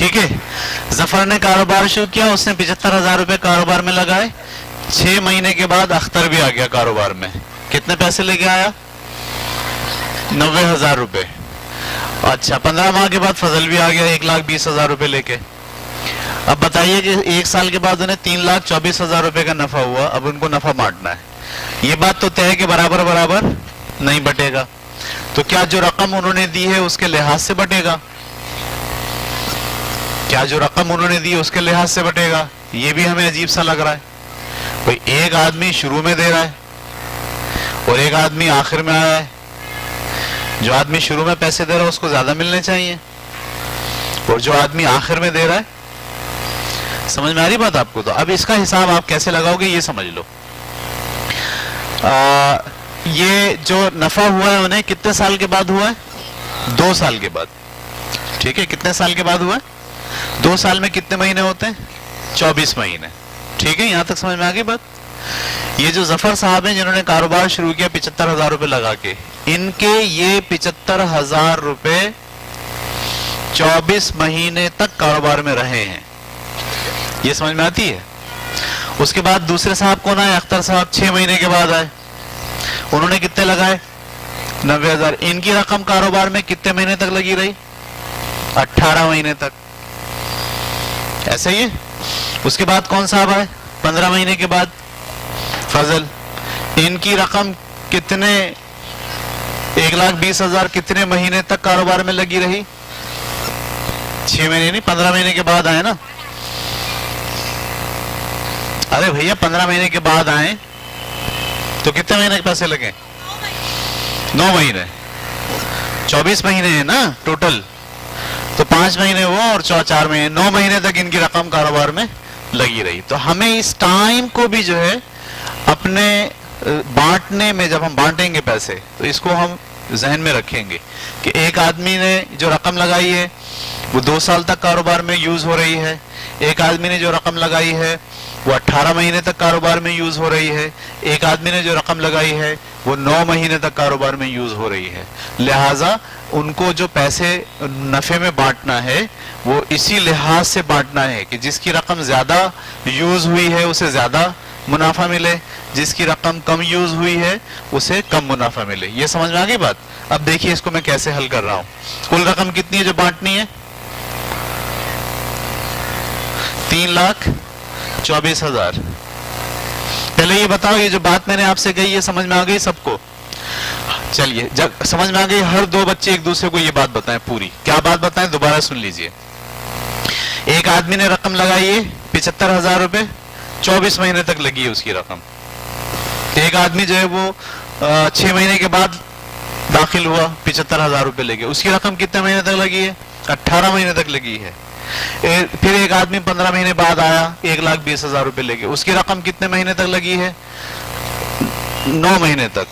ठीक है। जफर ने कारोबार शुरू किया, उसने 75,000 रुपए कारोबार में लगाए। 6 महीने के बाद अख्तर भी आ गया कारोबार में। कितने पैसे लेके आया? 90,000 रुपए। अच्छा, 15 माह के बाद फजल भी आ गया 1,20,000 रुपए लेके। अब बताइए कि 1 साल के बाद उन्हें 3,24,000 रुपए का नफा हुआ। अब उनको नफा बांटना है। ये बात तो तय है कि बराबर बराबर नहीं बटेगा। तो क्या जो रकम उन्होंने दी है उसके लिहाज से बटेगा? क्या जो रकम उन्होंने दी है उसके लिहाज से बटेगा? ये भी हमें अजीब सा लग रहा है। कोई एक आदमी शुरू में दे रहा है और एक आदमी आखिर में आया है। जो आदमी शुरू में पैसे दे रहा है उसको ज्यादा मिलने चाहिए, और जो आदमी आखिर में दे रहा है, समझ में आ रही बात आपको? तो अब इसका हिसाब आप कैसे लगाओगे ये समझ लो। ये जो नफा हुआ है उन्हें कितने साल के बाद हुआ है? 2 साल के बाद। ठीक है, कितने साल के बाद हुआ है? 2 साल में कितने महीने होते हैं? 24 महीने। ठीक है, यहां तक समझ में आ गई बात? ये जो जफर साहब हैं जिन्होंने कारोबार शुरू किया 75,000 रुपए लगा के, इनके ये 75,000 रुपए 24 महीने तक कारोबार में रहे हैं। ये समझ में आती है? उसके बाद दूसरे साहब कौन आए? अख्तर साहब 6 महीने के बाद आए। उन्होंने कितने लगाए? 90,000। इनकी रकम कारोबार में कितने महीने तक लगी रही? 18 महीने तक। ऐसे ही है। उसके बाद कौन साहब आए? 15 महीने के बाद फजल। इनकी रकम कितने? 1,20,000 कितने महीने तक कारोबार में लगी रही? 6 महीने नहीं, 15 महीने के बाद आए ना। अरे भैया 15 महीने के बाद आए तो कितने महीने के पैसे लगे? 9 महीने। 24 महीने है ना टोटल, तो 5 महीने वो और 4 महीने, 9 महीने तक इनकी रकम कारोबार में लगी रही। तो हमें इस टाइम को भी जो है अपने बांटने में, जब हम बांटेंगे पैसे, तो इसको हम जहन में रखेंगे कि एक आदमी ने जो रकम लगाई है वो 2 साल तक कारोबार में यूज हो रही है, एक आदमी ने जो रकम लगाई है वो 18 महीने तक कारोबार में यूज हो रही है, एक आदमी ने जो रकम लगाई है वो 9 महीने तक कारोबार में यूज हो रही है। लिहाजा उनको जो पैसे नफे में बांटना है वो इसी लिहाज से बांटना है कि जिसकी रकम ज्यादा यूज हुई है उसे ज्यादा मुनाफा मिले, जिसकी रकम कम यूज हुई है उसे कम मुनाफा मिले। ये समझ में आ गई बात? अब देखिए इसको मैं कैसे हल कर रहा हूं। कुल रकम कितनी है जो बांटनी है? 3,24,000। पहले ये बताओ, ये जो बात मैंने आपसे कही ये समझ में आ गई सबको? चलिए, जब समझ में आ गई, हर 2 बच्चे एक दूसरे को ये बात बताएं पूरी। क्या बात बताएं? दोबारा सुन लीजिए। एक आदमी ने रकम लगाई है 75,000 रुपए, 24 महीने तक लगी है उसकी रकम। एक आदमी जो है वो 6 महीने के बाद दाखिल हुआ, 75,000 रुपए लेके, उसकी रकम कितने महीने तक लगी है? 18 महीने तक लगी है। फिर एक आदमी 15 महीने बाद आया 1,20,000 रुपए लेके, उसकी रकम कितने महीने तक लगी है? 9 महीने तक।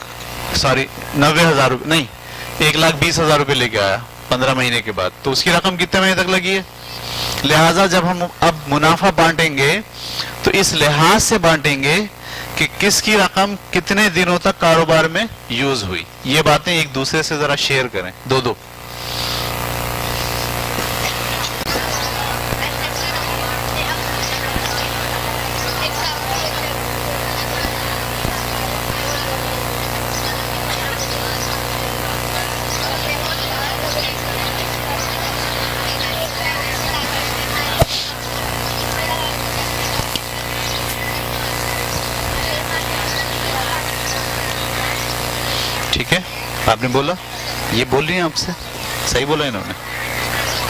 सॉरी, 90,000 रुपए नहीं, 1,20,000 रुपए लेके आया 15 महीने के बाद, तो उसकी रकम कितने महीने तक लगी है? लिहाजा जब हम अब मुनाफा बांटेंगे तो इस लिहाज से बांटेंगे कि किसकी रकम कितने दिनों तक कारोबार में यूज हुई। ये बातें एक दूसरे से जरा शेयर करें, दो। ठीक है, आपने बोला, ये बोल रही है आपसे, सही बोला इन्होंने?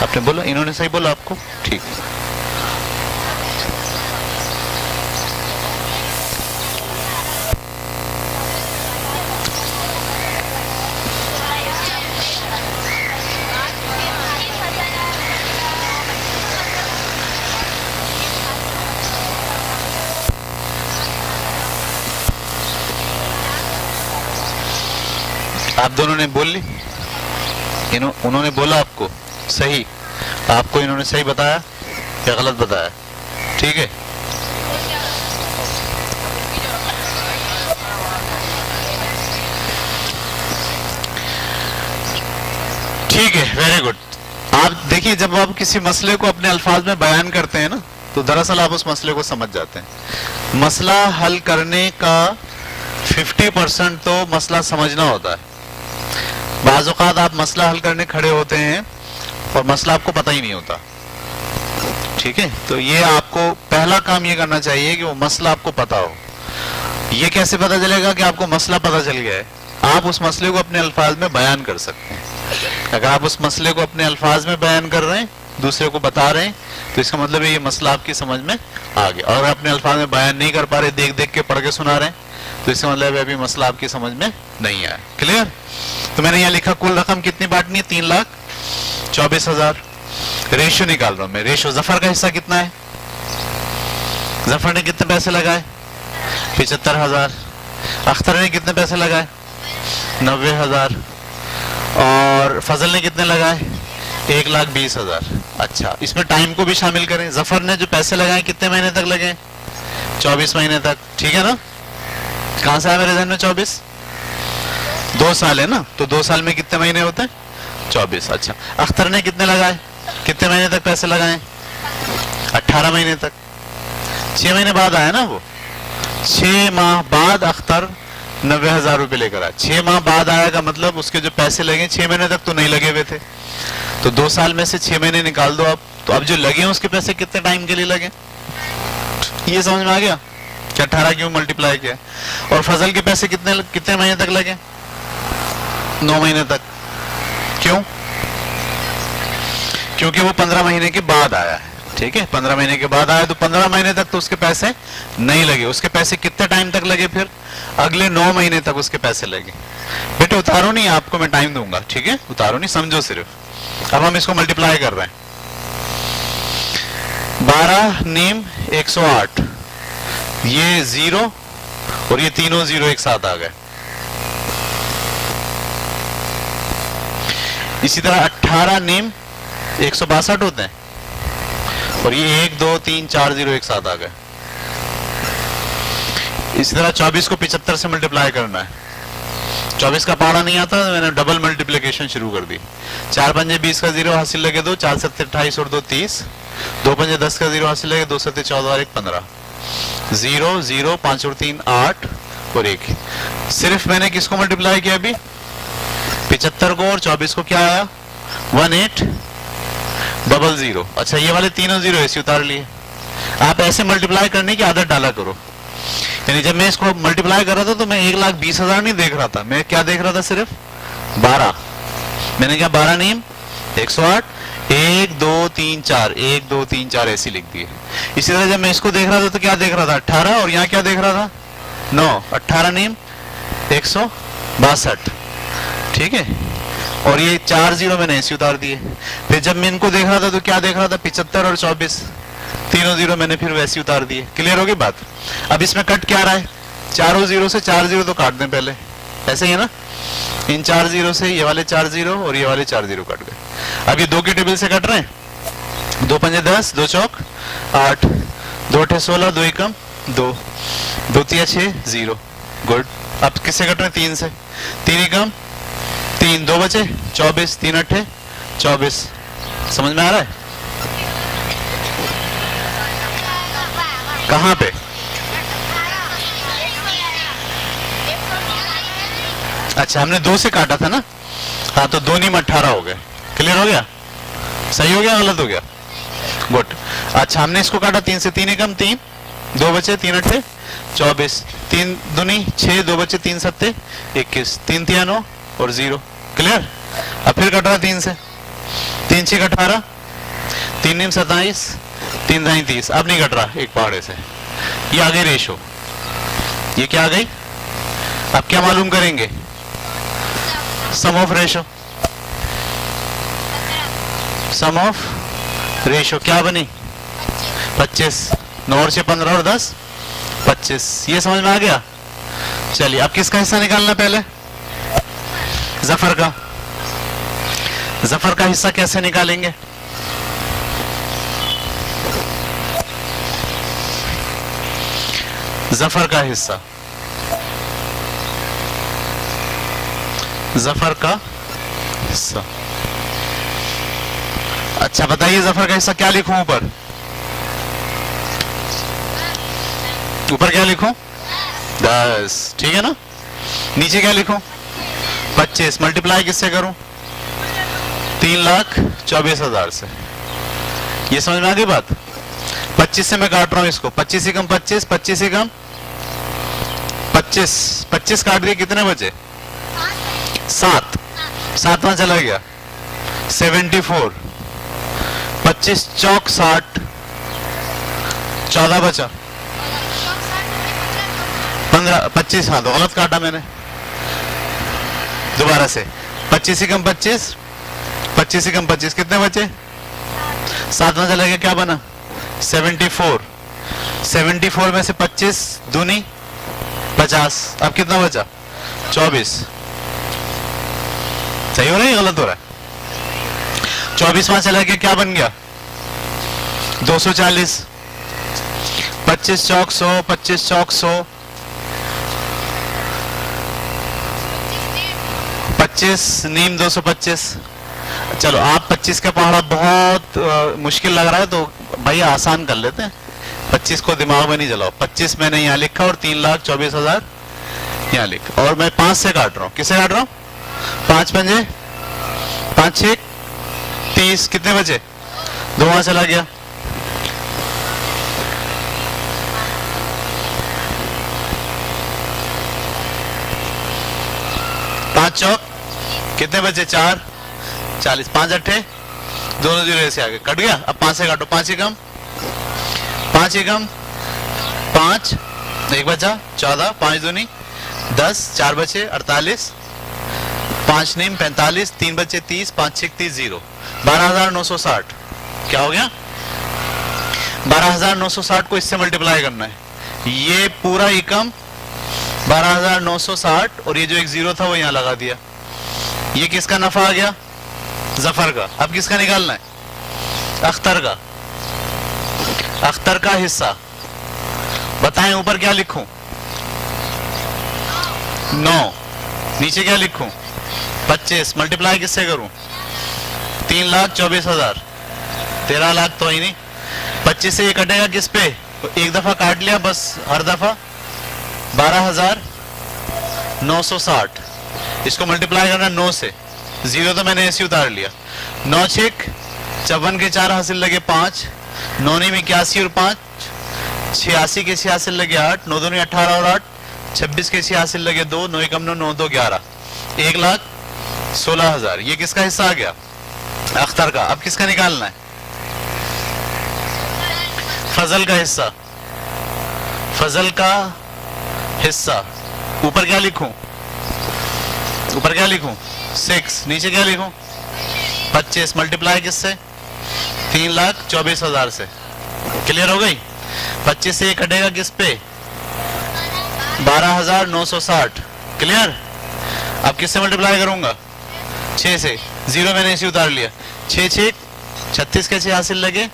आपने बोला, इन्होंने सही बोला आपको? ठीक। आप दोनों ने बोल ली, उन्होंने बोला आपको सही, आपको इन्होंने सही बताया या गलत बताया? ठीक है, ठीक है, वेरी गुड। आप देखिए, जब आप किसी मसले को अपने अल्फाज में बयान करते हैं ना, तो दरअसल आप उस मसले को समझ जाते हैं। मसला हल करने का 50% तो मसला समझना होता है। बाज़ औक़ात आप मसला हल करने खड़े होते हैं और मसला आपको पता ही नहीं होता, ठीक है। तो ये आपको पहला काम ये करना चाहिए कि वो मसला आपको पता हो। ये कैसे पता चलेगा कि आपको मसला पता चल गया है? आप उस मसले को अपने अल्फाज में बयान कर सकते हैं। अगर आप उस मसले को अपने अल्फाज में बयान कर रहे हैं, दूसरे को बता रहे हैं, तो इसका मतलब है ये मसला आपकी समझ में आ गया। और अपने अल्फाज में बयान नहीं कर पा रहे, देख देख के पढ़ के सुना रहे हैं, तो इसका मतलब है अभी मसला आपकी समझ में नहीं आया। क्लियर? तो मैंने यहाँ लिखा कुल रकम कितनी बांटनी है? 3,24,000। रेशो निकाल रहा हूं मैं। रेशो, जफर का हिस्सा कितना है? जफर ने कितने पैसे लगाए? 75,000। अख्तर ने कितने पैसे लगाए? 90,000। और फजल ने कितने लगाए? 1,20,000। अच्छा, इसमें टाइम को भी शामिल करें। जफर ने जो पैसे लगाए कितने महीने तक लगे? 24 महीने तक, ठीक है ना? कहां से आया मेरे ध्यान में 24? 2 साल है ना, तो 2 साल में कितने महीने होते हैं? 24। अच्छा, अख्तर ने कितने लगाए? कितने महीने तक पैसे लगाए? 18 महीने तक। 6 महीने बाद आया ना वो। 6 माह बाद अख्तर 90,000 रुपए लेकर आया। 6 माह बाद आया का मतलब उसके जो पैसे लगे 6 महीने तक तो नहीं लगे हुए थे, तो 2 साल में से 6 महीने निकाल दो आप, तो अब जो लगे हैं उसके पैसे कितने टाइम के लिए लगे? ये समझ में आ गया कि 18 क्यों मल्टीप्लाई किया? और फजल के पैसे कितने महीने तक लगे? 9 महीने तक। क्यों? क्योंकि वो 15 महीने के बाद आया है, ठीक है। 15 महीने के बाद आया तो 15 महीने तक तो उसके पैसे नहीं लगे। उसके पैसे कितने टाइम तक लगे? फिर अगले 9 महीने तक उसके पैसे लगे। बेटे उतारो नहीं, आपको मैं टाइम दूंगा, ठीक है? उतारो नहीं, समझो सिर्फ। अब हम इसको मल्टीप्लाई कर रहे हैं। 12 नीम 108, ये 0 और ये तीनों 0 एक साथ आ गए। इसी तरह 18 नीम 162 होते हैं, और ये 1 2 3 4 0 एक साथ आ गए। इसी तरह 24 को 75 से मल्टीप्लाई करना है। 24 का पहाड़ा नहीं आता, तो मैंने डबल मल्टीप्लिकेशन शुरू कर दी। 4 पंजे 20 का 0 हासिल लगे 2, 4 7 28 और 2 30, 2 पंजे 10 का 0 हासिल लगे 2 7 14 और 1 15, 0 0 5 और 3 8 और 1। सिर्फ मैंने किसको मल्टीप्लाई किया अभी? 75 को, और 24 को क्या आया? 1800। अच्छा, ये वाले तीनों 0 ऐसे उतार लिए। आप ऐसे मल्टीप्लाई करने की आदत डाला करो। यानी जब मैं इसको मल्टीप्लाई कर रहा था तो मैं 1,20,000 नहीं देख रहा था, मैं क्या देख रहा था? सिर्फ 12। मैंने क्या 12 नीम 108, 1 2 3 4, 1 2 3 4 ऐसे लिख दिए। इसी तरह जब मैं इसको देख रहा था तो क्या देख रहा था? 18, और यहाँ क्या देख रहा था? 9। 18 नीम 162, ठीक है। और ये 4 0 मैंने ऐसे उतार दिए। फिर जब मैं इनको देख रहा था तो क्या देख रहा था? 75 और 24, तीनों 0 मैंने फिर वैसे उतार दिए। क्लियर होगी बात? अब इसमें कट क्या रहा है? चारों 0 से 4 0 तो काट दें पहले, ऐसे ही है ना? इन 4 0 से ये वाले 4 0 और ये वाले 4 0 कट गए। अब ये 2 के टेबल से कट रहे हैं। 2 पंजे 10, 2 चौक 8, 2 अठे 16, 2 एकम 2, 2 तिया 6 0। गुड। अब किससे कट रहे हैं? 3 से। 3 एकम 3, 2 बचे 24, 3 अठे 24। समझ में आ रहा है? कहां पे? अच्छा, हमने 2 से काटा था ना? हाँ, तो 2 नीम 18 हो गए। क्लियर हो गया? सही हो गया, गलत हो गया? गुड। अच्छा, हमने इसको काटा 3 से। 3 एकम 3, 2 बचे 3 अठे 24, 3 दूनी 6, 2 बचे 3 सत्ते 21, 3 तिया 9 और 0। क्लियर? अब फिर कट रहा 3 से। 3 6 18, 3 नीम 27, 3 दाई 30। अब नहीं कट रहा एक पहाड़े से। ये आ गई रेशो। ये क्या आ गई? अब क्या मालूम करेंगे? Sum of ratio. Sum of ratio क्या बनी? 25। 9 और 6 15 और 10 25। ये समझ में आ गया? चलिए, अब किसका हिस्सा निकालना? पहले जफर का। जफर का हिस्सा कैसे निकालेंगे? जफर का हिस्सा, जफर का हिस्सा अच्छा बताइए जफर का हिस्सा क्या लिखूं ऊपर? ऊपर क्या लिखूं? 10, ठीक है ना। नीचे क्या लिखूं? 25। मल्टीप्लाई किससे करूं? 3,24,000 से। ये समझ में आ गई बात? 25 से मैं काट रहा हूं इसको। 25 ही कम 25, 25 ही कम 25, 25 काट दिए, कितने बचे? 7, 7 वहां चला गया। 74, 25 चौक 60, 14 बचा। 15, 25, हाँ तो गलत काटा मैंने, दोबारा से। 25 ही कम 25, 25 ही कम 25, कितने बचे? 7 में चला गया, क्या बना? 74। 74 में से 25 दूनी 50, अब कितना बचा? 24। सही हो रहा है या गलत हो रहा है? 24 में चला गया, क्या बन गया? 240। 25 चौक 100, 25 चौक 100, 25 नीम 225। चलो आप 25 का पहाड़ा बहुत मुश्किल लग रहा है तो भैया आसान कर लेते हैं। 25 को दिमाग में नहीं जलाओ। 25 मैंने यहाँ लिखा और 3,24,000 यहाँ लिखा, और मैं 5 से काट रहा हूँ। किससे काट रहा हूँ? 5 पंजे 5 6 30, कितने बचे? 2 वहां चला गया। पांच चौक कितने बचे? 4, 40। 5 अट्ठे, दोनों जीरो से आगे कट गया। अब 5 से काटो। 5 ही कम 5 ही कम 5, 1 बचा 14, 5 दूनी 10, 4 बचे 48, 5 नीम 45, 3 बचे 30, 5 6 30, 0। 12,960 क्या हो गया? 12,960 को इससे मल्टीप्लाई करना है। ये ही कम 12,960 और ये जो एक जीरो था वो यहां लगा दिया। ये किसका नफा आ गया? जफर का। अब किसका निकालना है? अख्तर का। अख्तर का हिस्सा बताएं। ऊपर क्या लिखूं? 9। नीचे क्या लिखूं? 25। मल्टीप्लाई किससे करूं? 3,24,000। 13 लाख तो ही नहीं। 25 से ये कटेगा किस पे? एक दफा काट लिया बस, हर दफा 12,960। इसको मल्टीप्लाई करना 9 से। जीरो तो मैंने ऐसे उतार लिया। 9 6 54 के 4 हासिल लगे 5, 9 में 81 और 5 86 के 6 हासिल लगे 8, 9 दूनी 18 और 8 26 के 6 हासिल लगे 2, 9 कम 9 9 2 11, 1,16,000। ये किसका हिस्सा आ गया? अख्तर का। अब किसका निकालना है? फजल का हिस्सा। फजल का हिस्सा। ऊपर क्या लिखूं? ऊपर क्या लिखूं? 6। नीचे क्या लिखूं? 25। मल्टीप्लाई किससे? 3,24,000 से। क्लियर हो गई? 25 से ये कटेगा किस पे? 12,960। क्लियर? अब किससे मल्टीप्लाई करूंगा? 6 से। जीरो मैंने इसे उतार लिया। 6 6 36 के 6 हासिल लगे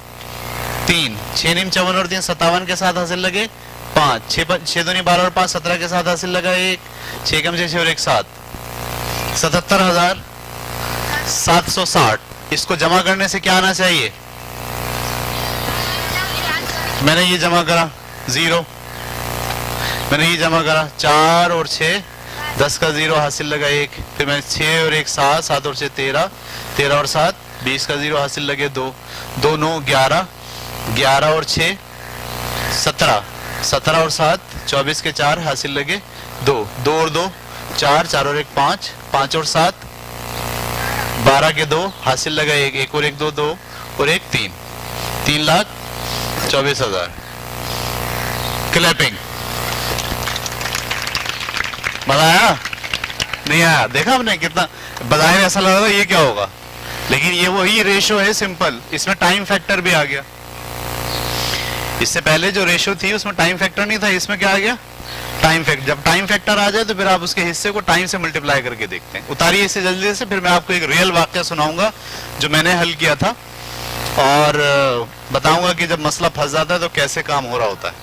3, 6 नीम 54 और 3 57 के साथ हासिल लगे 5, 6 दूनी 12 और 5 17 के साथ हासिल लगा 1, 6 कम 6 और 1 7, 77,760। इसको जमा करने से क्या आना चाहिए? मैंने ये जमा करा 0, मैंने ये जमा करा 4 और 6 10 का 0 हासिल लगा 1, फिर मैंने 6 और 1 7, 7 और 6 13, 13 और 7 20 का 0 हासिल लगे 2, 2 9 11, 11 और 6 17, 17 और 7 24 के 4 हासिल लगे 2, 2 और 2 4, 4 और 1 5, 5 और 7 12 के 2 हासिल लगा 1, 1 और 1 2 2 और 1 3, 3,24,000। क्लैपिंग। बताया नहीं आया? देखा आपने कितना बजाय ऐसा लग रहा था ये क्या होगा, लेकिन ये वही रेशो है सिंपल। इसमें टाइम फैक्टर भी आ गया। इससे पहले जो रेशो थी उसमें टाइम फैक्टर नहीं था, इसमें क्या आ गया? Time factor. जब टाइम फैक्टर आ जाए तो फिर आप उसके हिस्से को टाइम से मल्टीप्लाई करके देखते हैं। उतारिए इसे जल्दी से, फिर मैं आपको एक रियल वाक्य सुनाऊंगा जो मैंने हल किया था और बताऊंगा कि जब मसला फंस जाता है तो कैसे काम हो रहा होता है।